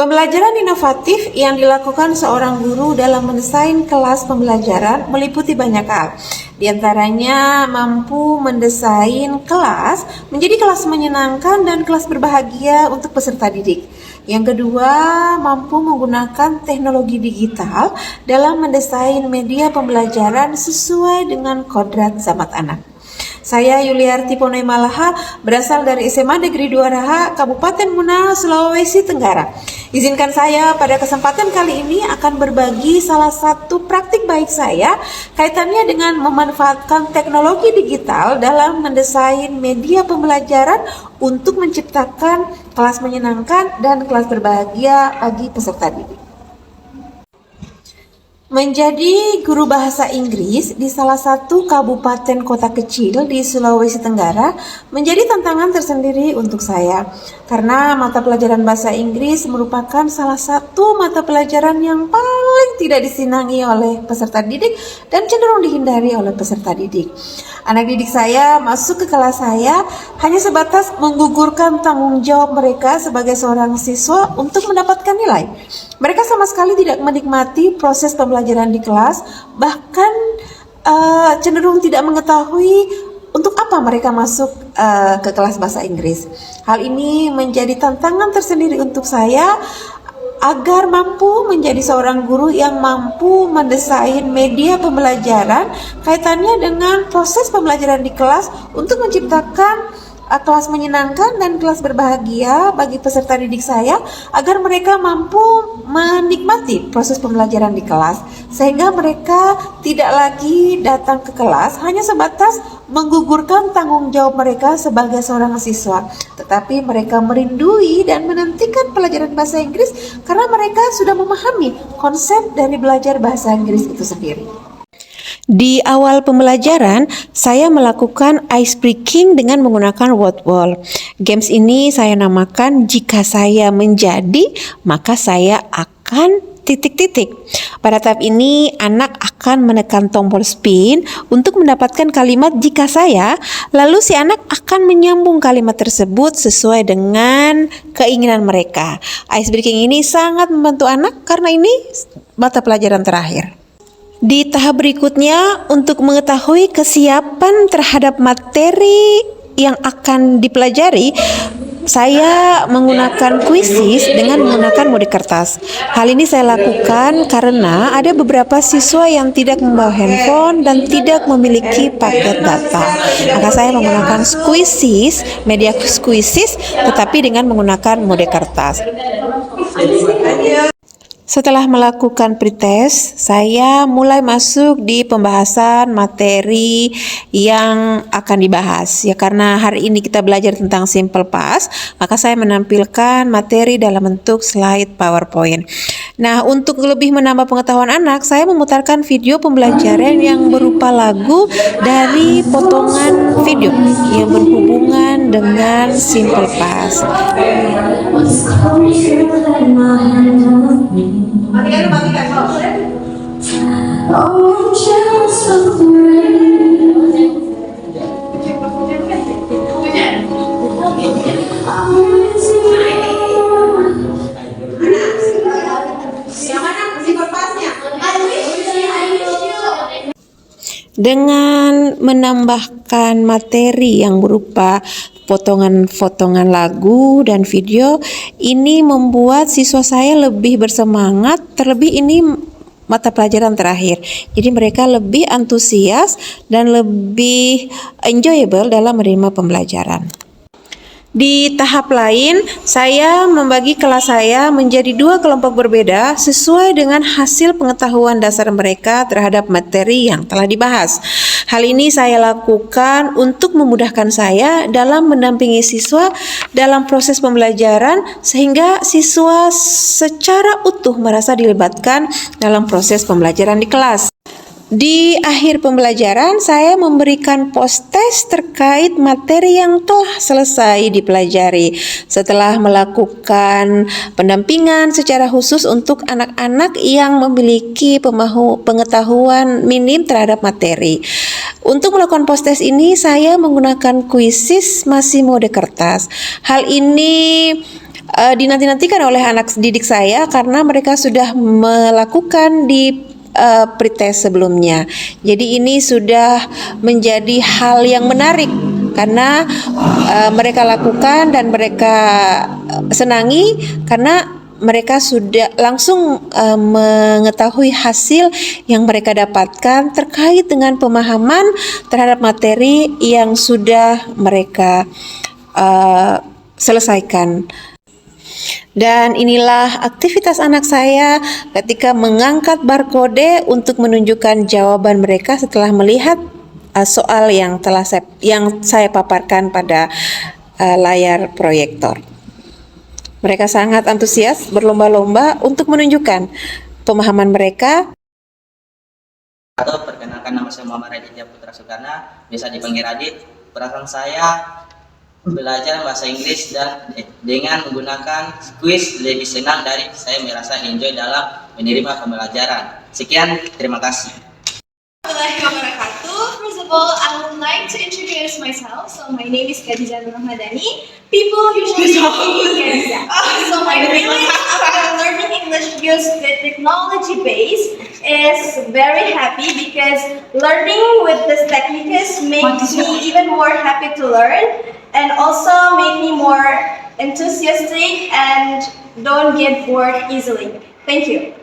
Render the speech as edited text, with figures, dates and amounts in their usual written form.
Pembelajaran inovatif yang dilakukan seorang guru dalam mendesain kelas pembelajaran meliputi banyak hal. Di antaranya mampu mendesain kelas menjadi kelas menyenangkan dan kelas berbahagia untuk peserta didik. Yang kedua, mampu menggunakan teknologi digital dalam mendesain media pembelajaran sesuai dengan kodrat zaman anak. Saya Yuliarti Ponoi Malaha, berasal dari SMA Negeri 2 Raha, Kabupaten Muna, Sulawesi Tenggara. Izinkan saya pada kesempatan kali ini akan berbagi salah satu praktik baik saya kaitannya dengan memanfaatkan teknologi digital dalam mendesain media pembelajaran untuk menciptakan kelas menyenangkan dan kelas berbahagia bagi peserta didik. Menjadi guru bahasa Inggris di salah satu kabupaten kota kecil di Sulawesi Tenggara menjadi tantangan tersendiri untuk saya, karena mata pelajaran bahasa Inggris merupakan salah satu mata pelajaran yang paling tidak disenangi oleh peserta didik dan cenderung dihindari oleh peserta didik. Anak didik saya masuk ke kelas saya hanya sebatas menggugurkan tanggung jawab mereka sebagai seorang siswa untuk mendapatkan nilai. Mereka sama sekali tidak menikmati proses pembelajaran di kelas, bahkan cenderung tidak mengetahui untuk apa mereka masuk ke kelas bahasa Inggris. Hal ini menjadi tantangan tersendiri untuk saya agar mampu menjadi seorang guru yang mampu mendesain media pembelajaran kaitannya dengan proses pembelajaran di kelas untuk menciptakan kelas menyenangkan dan kelas berbahagia bagi peserta didik saya agar mereka mampu menikmati proses pembelajaran di kelas sehingga mereka tidak lagi datang ke kelas hanya sebatas menggugurkan tanggung jawab mereka sebagai seorang siswa, tetapi mereka merindui dan menantikan pelajaran bahasa Inggris karena mereka sudah memahami konsep dari belajar bahasa Inggris itu sendiri. Di awal pembelajaran, saya melakukan ice breaking dengan menggunakan word wall. Games ini saya namakan jika saya menjadi, maka saya akan titik-titik. Pada tahap ini, anak akan menekan tombol spin untuk mendapatkan kalimat jika saya, lalu si anak akan menyambung kalimat tersebut sesuai dengan keinginan mereka. Ice breaking ini sangat membantu anak karena ini mata pelajaran terakhir. Di tahap berikutnya, untuk mengetahui kesiapan terhadap materi yang akan dipelajari, saya menggunakan quizzes dengan menggunakan mode kertas. Hal ini saya lakukan karena ada beberapa siswa yang tidak membawa handphone dan tidak memiliki paket data. Maka saya menggunakan quizzes, media quizzes, tetapi dengan menggunakan mode kertas. Setelah melakukan pretest, saya mulai masuk di pembahasan materi yang akan dibahas. Ya, karena hari ini kita belajar tentang simple past, maka saya menampilkan materi dalam bentuk slide PowerPoint. Nah, untuk lebih menambah pengetahuan anak, saya memutarkan video pembelajaran yang berupa lagu dari potongan video yang berhubungan dengan simple past. Dengan menambahkan materi yang berupa potongan-potongan lagu dan video, ini membuat siswa saya lebih bersemangat, terlebih ini mata pelajaran terakhir. Jadi mereka lebih antusias dan lebih enjoyable dalam menerima pembelajaran. Di tahap lain, saya membagi kelas saya menjadi dua kelompok berbeda sesuai dengan hasil pengetahuan dasar mereka terhadap materi yang telah dibahas. Hal ini saya lakukan untuk memudahkan saya dalam mendampingi siswa dalam proses pembelajaran sehingga siswa secara utuh merasa dilibatkan dalam proses pembelajaran di kelas. Di akhir pembelajaran, saya memberikan post-test terkait materi yang telah selesai dipelajari. Setelah melakukan pendampingan secara khusus untuk anak-anak yang memiliki pengetahuan minim terhadap materi. Untuk melakukan post-test ini, saya menggunakan quizzes masih mode kertas. Hal ini dinanti-nantikan oleh anak didik saya karena mereka sudah melakukan di pretest sebelumnya. Jadi ini sudah menjadi hal yang menarik karena mereka lakukan dan mereka senangi karena mereka sudah langsung mengetahui hasil yang mereka dapatkan terkait dengan pemahaman terhadap materi yang sudah mereka selesaikan. Dan inilah aktivitas anak saya ketika mengangkat barcode untuk menunjukkan jawaban mereka setelah melihat soal yang saya paparkan pada layar proyektor. Mereka sangat antusias berlomba-lomba untuk menunjukkan pemahaman mereka. Perkenalkan, nama saya Muhammad Raditya Putra Soekarna, biasa dipanggil Radit. Perasaan saya belajar bahasa Inggris dan dengan menggunakan quiz lebih senang dari saya merasa enjoy dalam menerima pembelajaran. Sekian, terima kasih. First of all, I would like to introduce myself. So my name is Khadijah Nur Rahmadani. People usually call me Khadijah. So my feeling after learning English using the technology base is very happy because learning with this techniques makes me even more happy to learn and also make me more enthusiastic and don't get bored easily. Thank you.